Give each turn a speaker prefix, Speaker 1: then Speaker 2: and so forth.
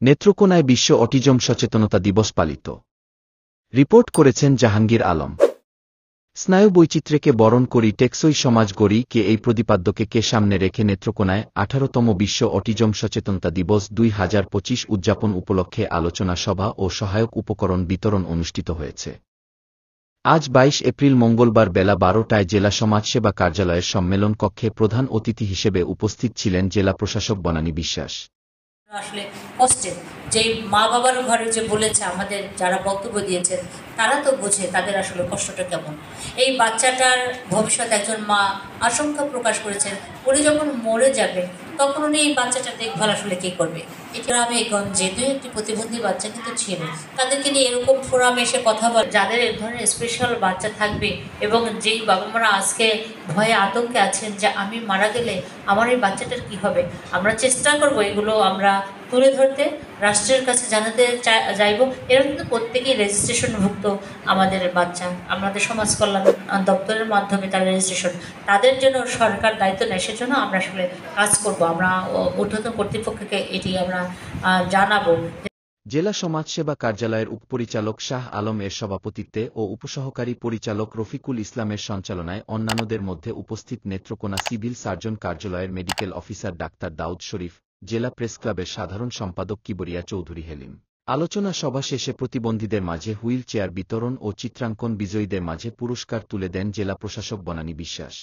Speaker 1: নেত্রকোনায় বিশ্ব অটিজম সচেতনতা দিবস পালিত। রিপোর্ট করেছেন জাহাঙ্গীর আলম। স্নায়ু বৈচিত্র্যকে বরণ করি টেকসই সমাজ গড়ি কে এই প্রতিপাদ্যকে সামনে রেখে নেত্রকোনায় ১৮তম বিশ্ব অটিজম সচেতনতা দিবস ২০২৫ উদযাপন উপলক্ষে আলোচনা সভা ও সহায়ক উপকরণ বিতরণ অনুষ্ঠিত হয়েছে। আজ ২২ এপ্রিল মঙ্গলবার বেলা ১২টায় জেলা সমাজসেবা কার্যালয়ের সম্মেলন কক্ষে প্রধান অতিথি হিসেবে উপস্থিত ছিলেন জেলা প্রশাসক বনানী বিশ্বাস।
Speaker 2: আসলে কষ্টে যে মা বাবার ঘরে যে বলেছে আমাদের যারা বক্তব্য দিয়েছেন তারা তো বোঝে তাদের আসলে কষ্টটা কেমন। এই বাচ্চাটার ভবিষ্যৎ একজন মা আশঙ্কা প্রকাশ করেছেন, উনি যখন মরে যাবে তখন উনি এই বাচ্চাটার দেখভাল আসলে কী করবে। গ্রামে গঞ্জে দু একটি প্রতিবন্ধী বাচ্চা কিন্তু ছিল, তাদেরকে নিয়ে এরকম ফোরামে এসে কথা বল, যাদের এই ধরনের স্পেশাল বাচ্চা থাকবে এবং যেই বাবা মারা আজকে ভয়ে আতঙ্কে আছেন যে আমি মারা গেলে আমার এই বাচ্চাটার কী হবে, আমরা চেষ্টা করব এগুলো আমরা তুলে ধরতে, রাষ্ট্রের কাছে জানাতে চাইব। এরা কিন্তু প্রত্যেকেই রেজিস্ট্রেশনভুক্ত আমাদের বাচ্চা, আমাদের সমাজ কল্যাণ দপ্তরের মাধ্যমে তার রেজিস্ট্রেশন, তাদের জন্য সরকার দায়িত্ব নেয়, সেজন্য আমরা আসলে কাজ করব। আমরা ঊর্ধ্বতন কর্তৃপক্ষকে এটি আমরা জানাবো।
Speaker 1: জেলা সমাজসেবা কার্যালয়ের উপপরিচালক শাহ আলম এর সভাপতিত্বে ও উপসহকারী পরিচালক রফিকুল ইসলামের সঞ্চালনায় অন্যান্যদের মধ্যে উপস্থিত নেত্রকোনা সিভিল সার্জন কার্যালয়ের মেডিকেল অফিসার ডাক্তার দাউদ শরীফ, জেলা প্রেসক্লাবের সাধারণ সম্পাদক কিবরিয়া চৌধুরী হেলিম। আলোচনা সভা শেষে প্রতিবন্ধীদের মাঝে হুইল চেয়ার বিতরণ ও চিত্রাঙ্কন বিজয়ীদের মাঝে পুরস্কার তুলে দেন জেলা প্রশাসক বনানী বিশ্বাস।